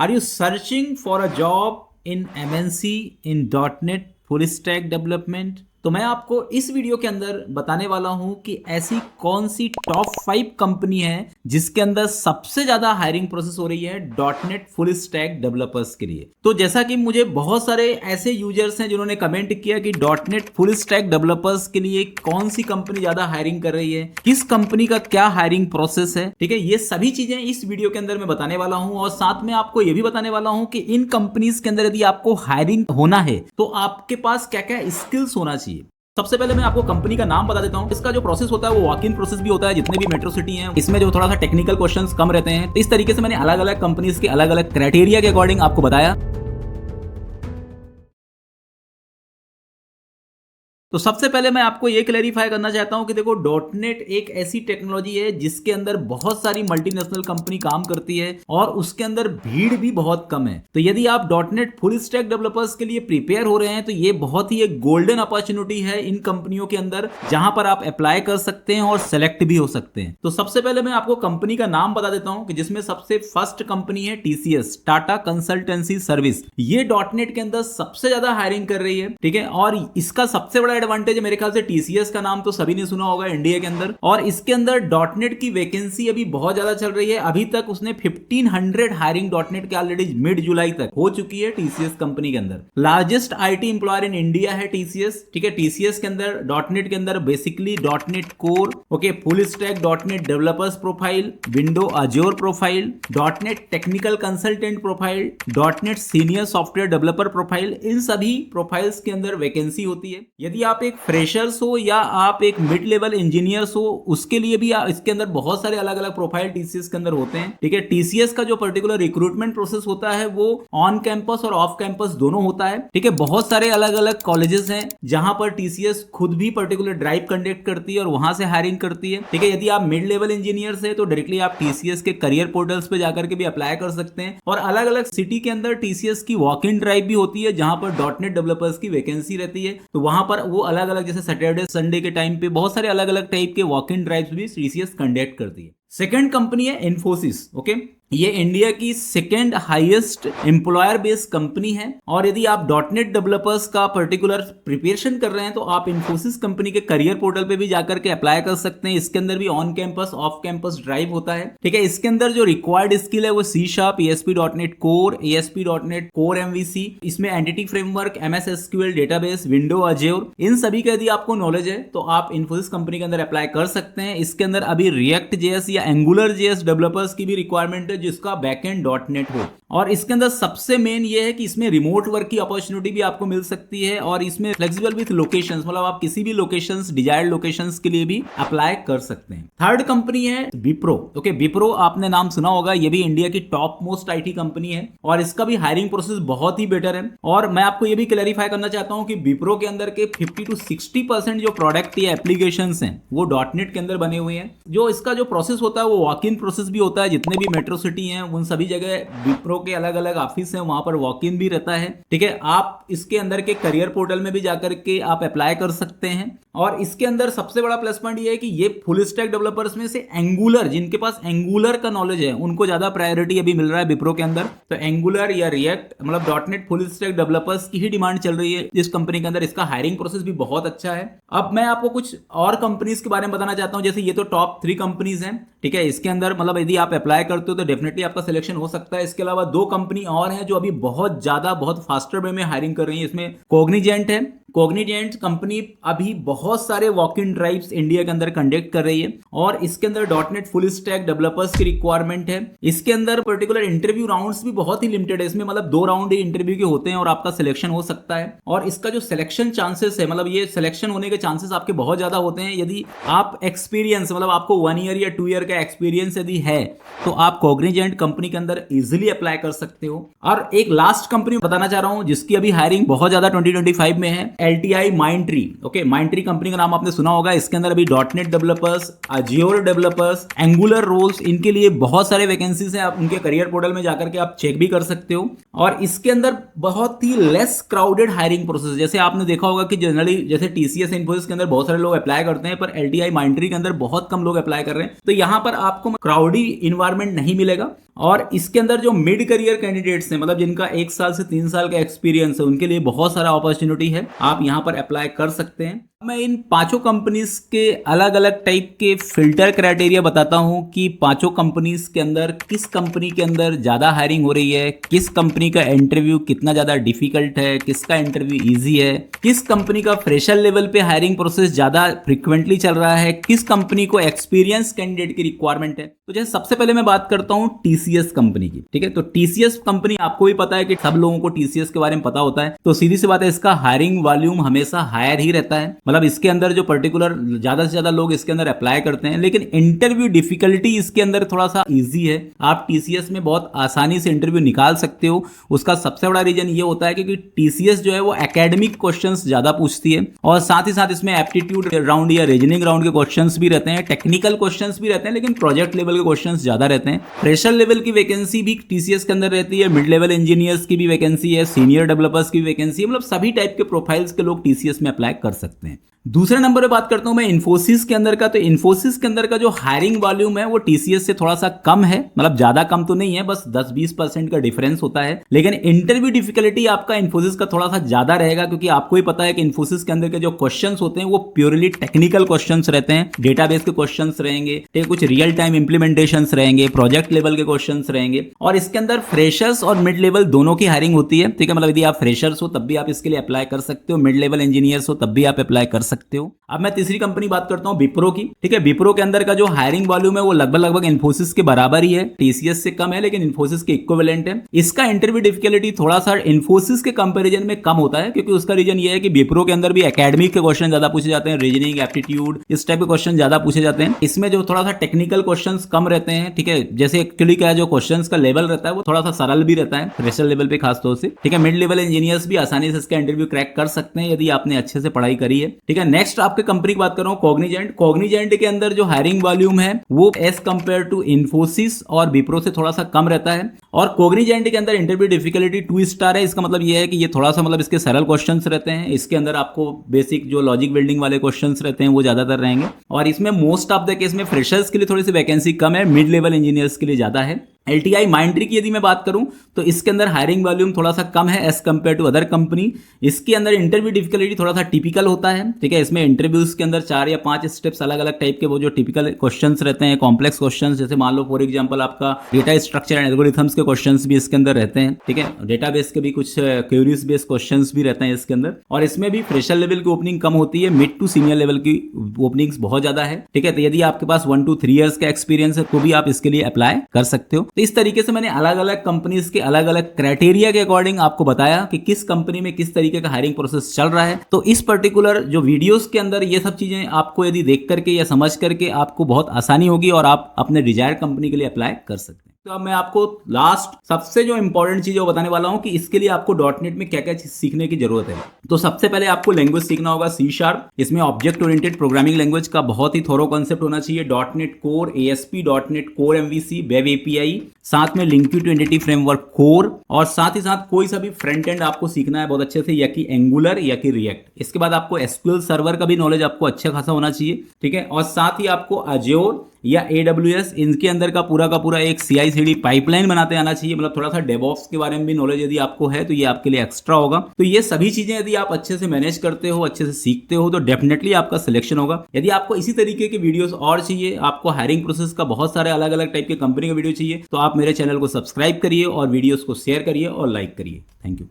Are you searching for a job in MNC in .NET full stack development? तो मैं आपको इस video के अंदर बताने वाला हूं कि ऐसी कौन सी टॉप 5 कंपनी है जिसके अंदर सबसे ज्यादा हायरिंग प्रोसेस हो रही है .NET फुल स्टैक डेवलपर्स के लिए। तो जैसा कि मुझे बहुत सारे ऐसे यूजर्स हैं जिन्होंने कमेंट किया कि .NET फुल स्टैक डेवलपर्स के लिए कौन सी कंपनी ज्यादा हायरिंग कर रही है, किस कंपनी का क्या हायरिंग प्रोसेस है, ठीक है, ये सभी चीजें इस वीडियो के अंदर मैं बताने वाला हूं। और साथ में आपको ये भी बताने वाला हूं कि इन कंपनीज के अंदर यदि आपको हायरिंग होना है तो आपके पास क्या क्या स्किल्स होना चाहिए। सबसे पहले मैं आपको कंपनी का नाम बता देता हूं। इसका जो प्रोसेस होता है वो वॉक इन प्रोसेस भी होता है। जितने भी मेट्रो सिटी हैं इसमें जो थोड़ा सा टेक्निकल क्वेश्चंस कम रहते हैं। तो इस तरीके से मैंने अलग अलग कंपनीज के अलग अलग क्राइटेरिया के अकॉर्डिंग आपको बताया। तो सबसे पहले मैं आपको ये क्लैरिफाई करना चाहता हूं कि देखो .NET एक ऐसी टेक्नोलॉजी है जिसके अंदर बहुत सारी मल्टीनेशनल कंपनी काम करती है और उसके अंदर भीड़ भी बहुत कम है। तो यदि आप .NET फुल स्टैक डेवलपर्स के लिए प्रिपेयर हो रहे हैं तो ये बहुत ही एक गोल्डन अपॉर्चुनिटी है इन कंपनियों के अंदर जहां पर आप अप्लाई कर सकते हैं और सेलेक्ट भी हो सकते हैं। तो सबसे पहले मैं आपको कंपनी का नाम बता देता हूं कि जिसमें सबसे फर्स्ट कंपनी है TCS, टाटा कंसल्टेंसी सर्विस। ये .NET के अंदर सबसे ज्यादा हायरिंग कर रही है, ठीक है। और इसका सबसे बड़ा एडवांटेज है, मेरे ख्याल से TCS का नाम तो सभी ने सुना होगा इंडिया के अंदर। और इसके अंदर .NET की वैकेंसी अभी बहुत ज्यादा चल रही है। अभी तक उसने 1500 हायरिंग .NET के ऑलरेडी मिड जुलाई तक हो चुकी है TCS कंपनी के अंदर। Largest IT employer in India है TCS, ठीक है। TCS के अंदर .NET के अंदर basically .NET core, okay, full stack .NET developers profile, window azure profile, .NEट टेक्निकल कंसल्टेंट प्रोफाइल, .NEट सीनियर सॉफ्टवेयर डेवलपर प्रोफाइल, इन सभी प्रोफाइल्स के अंदर वैकेंसी होती है। यदि आप एक फ्रेशर्स हो या आप एक मिड लेवल इंजीनियर्स हो उसके लिए भी इसके अंदर बहुत सारे अलग अलग प्रोफाइल TCS के अंदर होते हैं, ठीक है। TCS का जो पर्टिकुलर रिक्रूटमेंट प्रोसेस होता है वो ऑन कैंपस और ऑफ कैंपस दोनों होता है, ठीक है। बहुत सारे अलग अलग कॉलेजेस हैं जहां पर TCS खुद भी पर्टिकुलर ड्राइव कंडक्ट करती है और वहां से हायरिंग करती है, ठीक है। यदि आप मिड लेवल इंजीनियर्स है तो डायरेक्टली आप TCS के करियर पोर्टल्स पे जाकर के भी अप्लाई कर सकते हैं। और अलग अलग सिटी के अंदर TCS की वॉक इन ड्राइव भी होती है जहां पर .NET डेवलपर्स की वैकेंसी रहती है। तो वहां पर वो अलग अलग जैसे सैटरडे संडे के टाइम पे बहुत सारे अलग अलग टाइप के वॉक इन ड्राइव्स भी TCS कंडक्ट करती है। सेकंड कंपनी है इन्फोसिस, ओके। ये इंडिया की second highest employer based company है। और यदि आप .NET डेवलपर्स का पर्टिकुलर प्रिपरेशन कर रहे हैं तो आप इन्फोसिस कंपनी के करियर पोर्टल पे भी जाकर के अप्लाई कर सकते हैं। इसके अंदर भी on campus off campus drive होता है, ठीक है। इसके अंदर जो रिक्वायर्ड स्किल है वो C#, ASP.NET core, ASP.NET core MVC, इसमें entity framework, MS SQL database, window azure, इन सभी का यदि आपको नॉलेज है तो आप इन्फोसिस कंपनी के अंदर अप्लाई कर सकते हैं। इसके अंदर अभी रिएक्ट JS या एंगुलर JS डेवलपर्स की भी रिक्वायरमेंट है जिसका बैकएंड .NET हो। और इसके अंदर सबसे मेन ये है कि इसमें रिमोट वर्क की अपॉर्चुनिटी भी आपको मिल सकती है और इसमें फ्लेक्सिबल विथ लोकेशंस, मतलब आप किसी भी लोकेशंस, डिजायर्ड लोकेशंस के लिए भी अप्लाई कर सकते हैं। थर्ड कंपनी है विप्रो, ओके। विप्रो आपने नाम सुना होगा, ये भी इंडिया की टॉप मोस्ट IT कंपनी है और इसका भी हायरिंग प्रोसेस बहुत ही बेटर है। और मैं आपको ये भी क्लैरिफाई करना चाहता हूं कि विप्रो के अंदर के 50 to 60% जो प्रोडक्ट या एप्लीकेशंस हैं वो .NET के अंदर बने हुए हैं। जो इसका जो प्रोसेस होता है वो वॉक इन प्रोसेस भी होता है। जितने भी मेट्रो सिटी हैं उन सभी जगह विप्रो के अलग अलग ऑफिस हैं, वहां पर वॉक इन भी रहता है, ठीक है। आप इसके अंदर के करियर पोर्टल में भी जाकर के आप अप्लाई कर सकते हैं। और इसके अंदर सबसे बड़ा प्लस पॉइंट ये है कि ये फुल स्टैक डेवलपर्स में से एंगुलर, जिनके पास एंगुलर का नॉलेज है उनको ज्यादा प्रायोरिटी अभी मिल रहा है विप्रो के अंदर। तो एंगुलर या रिएक्ट मतलब .NET फुल स्टैक डेवलपर्स की ही डिमांड चल रही है इस कंपनी के अंदर। इसका हायरिंग प्रोसेस भी बहुत अच्छा है। अब मैं आपको कुछ और कंपनीज के बारे में बताना चाहता हूं। जैसे ये तो टॉप 3 कंपनीज हैं, ठीक है। इसके अंदर मतलब यदि आप अप्लाई करते हो तो डेफिनेटली आपका सिलेक्शन हो सकता है। इसके अलावा 2 कंपनी और हैं जो अभी बहुत ज्यादा बहुत फास्टर वे में हायरिंग कर रही है। इसमें कॉग्निजेंट है। कॉग्निजेंट कंपनी अभी बहुत सारे वॉक इन ड्राइव्स इंडिया के अंदर कंडक्ट कर रही है और इसके अंदर .NET फुल स्टैक डेवलपर्स की रिक्वायरमेंट है। इसके अंदर पर्टिकुलर इंटरव्यू राउंड्स भी बहुत ही लिमिटेड है। इसमें मतलब 2 राउंड ही इंटरव्यू के होते हैं और आपका सिलेक्शन हो सकता है। और इसका जो सिलेक्शन चांसेस है, मतलब ये सिलेक्शन होने के चांसेस आपके बहुत ज्यादा होते हैं यदि आप एक्सपीरियंस, मतलब आपको 1 ईयर या 2 ईयर का एक्सपीरियंस यदि है तो आप कॉग्निजेंट कंपनी के अंदर इजिली अप्लाई कर सकते हो। और एक लास्ट कंपनी बताना चाह रहा हूं जिसकी अभी हायरिंग बहुत ज्यादा 2025 में है, LTI Mindtree, okay. Mindtree company का नाम आपने सुना होगा। इसके अंदर अभी .NET developers, Azure developers, Angular roles, इनके लिए बहुत सारे वैकेंसीज हैं। आप उनके करियर पोर्टल में जाकर के आप चेक भी कर सकते हो। और इसके अंदर बहुत ही लेस क्राउडेड हायरिंग प्रोसेस, जैसे आपने देखा होगा कि जनरली जैसे TCS इन्फोसिस के अंदर बहुत सारे लोग अप्लाई करते हैं पर LTI Mindtree के अंदर बहुत कम लोग अप्लाई कर रहे हैं। तो यहां पर आपको क्राउडी इन्वायरमेंट नहीं मिलेगा और इसके अंदर जो मिड करियर कैंडिडेट्स हैं, मतलब जिनका 1 साल से 3 साल का एक्सपीरियंस है, उनके लिए बहुत सारा अपॉर्चुनिटी है, आप यहाँ पर अप्लाई कर सकते हैं। मैं इन पांचों कंपनीज के अलग अलग टाइप के फिल्टर क्राइटेरिया बताता हूं कि पांचों कंपनीज के अंदर किस कंपनी के अंदर ज़्यादा हायरिंग हो रही है, किस कंपनी का इंटरव्यू कितना ज़्यादा डिफिकल्ट है, किसका इंटरव्यू इजी है, किस कंपनी का फ्रेशर लेवल पे हायरिंग प्रोसेस ज़्यादा फ्रिक्वेंटली चल रहा है, किस कंपनी को एक्सपीरियंस कैंडिडेट की रिक्वायरमेंट है। तो जैसे सबसे पहले मैं बात करता हूँ टीसीएस कंपनी की, ठीक है। तो टीसीएस कंपनी, आपको भी पता है कि सब लोगों को टीसीएस के बारे में पता होता है, तो सीधी सी बात है, इसका हायरिंग वॉल्यूम हमेशा हायर ही रहता है। मतलब इसके अंदर जो पर्टिकुलर ज्यादा से ज्यादा लोग इसके अंदर अप्लाई करते हैं, लेकिन इंटरव्यू डिफिकल्टी इसके अंदर थोड़ा सा इजी है। आप टीसीएस में बहुत आसानी से इंटरव्यू निकाल सकते हो। उसका सबसे बड़ा रीजन ये होता है क्योंकि टीसीएस जो है वो एकेडमिक क्वेश्चंस ज्यादा पूछती है, और साथ ही साथ इसमें एप्टीट्यूड राउंड या रीजनिंग राउंड के क्वेश्चंस भी रहते हैं, टेक्निकल क्वेश्चंस भी रहते हैं, लेकिन प्रोजेक्ट लेवल के क्वेश्चंस ज्यादा रहते हैं। फ्रेशर लेवल की वैकेंसी भी टीसीएस के अंदर रहती है, मिड लेवल इंजीनियर्स की भी वैकेंसी है, सीनियर डेवलपर्स की वैकेंसी है, मतलब सभी टाइप के प्रोफाइल्स के लोग टीसीएस में अप्लाई कर सकते हैं। दूसरे नंबर पे बात करता हूं मैं इन्फोसिस के अंदर का। तो इन्फोसिस के अंदर का जो हायरिंग वॉल्यूम है वो टीसीएस से थोड़ा सा कम है, मतलब ज्यादा कम तो नहीं है, बस 10-20% का डिफरेंस होता है। लेकिन इंटरव्यू डिफिकल्टी आपका इन्फोसिस का थोड़ा सा ज्यादा रहेगा, क्योंकि आपको ही पता है कि इन्फोसिस के अंदर के जो क्वेश्चंस होते हैं वो प्योरली टेक्निकल क्वेश्चंस रहते हैं, डेटाबेस के क्वेश्चंस रहेंगे, कुछ रियल टाइम इंप्लीमेंटेशंस रहेंगे, प्रोजेक्ट लेवल के क्वेश्चंस रहेंगे, और इसके अंदर फ्रेशर्स और मिड लेवल दोनों की हायरिंग होती है, ठीक है। मतलब यदि आप फ्रेशर्स हो तब भी आप इसके लिए अप्लाई कर सकते हो, मिड लेवल इंजीनियर्स हो तब भी आप अप्लाई कर सकते हो। अब मैं तीसरी कंपनी बात करता हूं विप्रो की, ठीक है। विप्रो के अंदर का जो हायरिंग वॉल्यूम है वो लगभग इन्फोसिस के बराबर ही है, टीसीएस से कम है लेकिन इन्फोसिस के इक्विवेलेंट है। इसका इंटरव्यू डिफिकल्टी थोड़ा सा इन्फोसिस के कंपैरिजन में कम होता है, क्योंकि उसका रीजन ये है कि विप्रो के अंदर भी एकेडमिक के क्वेश्चन ज्यादा पूछे जाते हैं, रीजनिंग, एप्टीट्यूड, इस टाइप के क्वेश्चन ज्यादा पूछे जाते हैं। इसमें जो थोड़ा सा टेक्निकल क्वेश्चन कम रहते हैं, ठीक है। जैसे एक्चुअली क्या है, जो क्वेश्चन का लेवल रहता है वो थोड़ा सा सरल भी रहता है फ्रेशर लेवल पे खासतौर से, ठीक है। मिड लेवल इंजीनियर्स भी आसानी से इसका इंटरव्यू क्रैक कर सकते हैं यदि आपने अच्छे से पढ़ाई करी है, ठीक है। नेक्स्ट आपके कंपनी की बात कर रहा हूं कॉग्निजेंट। कॉग्निजेंट के अंदर जो हायरिंग वॉल्यूम है वो एज कंपेयर टू इन्फोसिस और विप्रो से थोड़ा सा कम रहता है, और कॉग्निजेंट के अंदर इंटरव्यू डिफिकल्टी 2 स्टार है। इसका मतलब ये है कि ये थोड़ा सा, मतलब इसके सरल क्वेश्चंस रहते हैं, इसके अंदर आपको बेसिक जो लॉजिक बिल्डिंग वाले क्वेश्चंस रहते हैं वो ज्यादातर रहेंगे, और इसमें मोस्ट ऑफ द केस में फ्रेशर्स के लिए थोड़ी सी वैकेंसी कम है, मिड लेवल इंजीनियर्स के लिए ज्यादा है। LTI माइंड्री की यदि मैं बात करूं तो इसके अंदर हायरिंग वॉल्यूम थोड़ा सा कम है as compare to other company. इसके अंदर इंटरव्यू डिफिकल्टी थोड़ा सा टिपिकल होता है, ठीक है। इसमें इंटरव्यूज के अंदर 4 या 5 स्टेप्स अलग अलग टाइप के वो जो टिपिकल क्वेश्चंस रहते हैं, कॉम्प्लेक्स क्वेश्चंस, जैसे मान लो फॉर एग्जांपल आपका डेटा स्ट्रक्चर एंड एल्गोरिथम्स के क्वेश्चंस भी इसके अंदर रहते हैं, ठीक है। डेटाबेस के भी कुछ क्वेरीज बेस्ड क्वेश्चंस भी रहते हैं इसके अंदर, और इसमें भी फ्रेशर लेवल की ओपनिंग कम होती है, मिड टू सीनियर लेवल की ओपनिंग्स बहुत ज्यादा है, ठीक है। तो यदि आपके पास 1 to 3 इयर्स का एक्सपीरियंस है तो भी आप इसके लिए अप्लाई कर सकते हो। तो इस तरीके से मैंने अलग अलग कंपनीज के अलग अलग क्राइटेरिया के अकॉर्डिंग आपको बताया कि किस कंपनी में किस तरीके का हायरिंग प्रोसेस चल रहा है। तो इस पर्टिकुलर जो वीडियोस के अंदर ये सब चीजें आपको यदि देख करके या समझ करके आपको बहुत आसानी होगी और आप अपने डिजायर कंपनी के लिए अप्लाई कर सकते हैं। तो अब मैं आपको लास्ट सबसे जो इंपॉर्टेंट चीज वो बताने वाला हूं कि इसके लिए आपको डॉटनेट में क्या क्या चीज सीखने की जरूरत है। तो सबसे पहले आपको लैंग्वेज सीखना होगा C#। इसमें ऑब्जेक्ट ओरिएंटेड प्रोग्रामिंग लैंग्वेज का बहुत ही थोरो कॉन्सेप्ट होना चाहिए। Dot net core, ASP, dot net core MVC, web API, साथ में लिंक्ड एंटिटी फ्रेमवर्क कोर, और साथ ही साथ कोई सा भी फ्रंट एंड आपको सीखना है बहुत अच्छे से, या कि एंगुलर या कि रिएक्ट। इसके बाद आपको SQL सर्वर का भी नॉलेज आपको अच्छा खासा होना चाहिए, ठीक है। और साथ ही आपको अज्योर या AWS, इनके अंदर का पूरा एक CI/CD पाइपलाइन बनाते आना चाहिए। मतलब थोड़ा सा डेवऑप्स के बारे में भी नॉलेज यदि आपको है तो ये आपके लिए एक्स्ट्रा होगा। तो ये सभी चीजें यदि आप अच्छे से मैनेज करते हो, अच्छे से सीखते हो, तो डेफिनेटली आपका सिलेक्शन होगा। यदि आपको इसी तरीके के वीडियोस और चाहिए, आपको हायरिंग प्रोसेस का बहुत सारे अलग अलग टाइप के कंपनी का वीडियो चाहिए, तो आप मेरे चैनल को सब्सक्राइब करिए और वीडियोस को शेयर करिए और लाइक करिए। Thank you.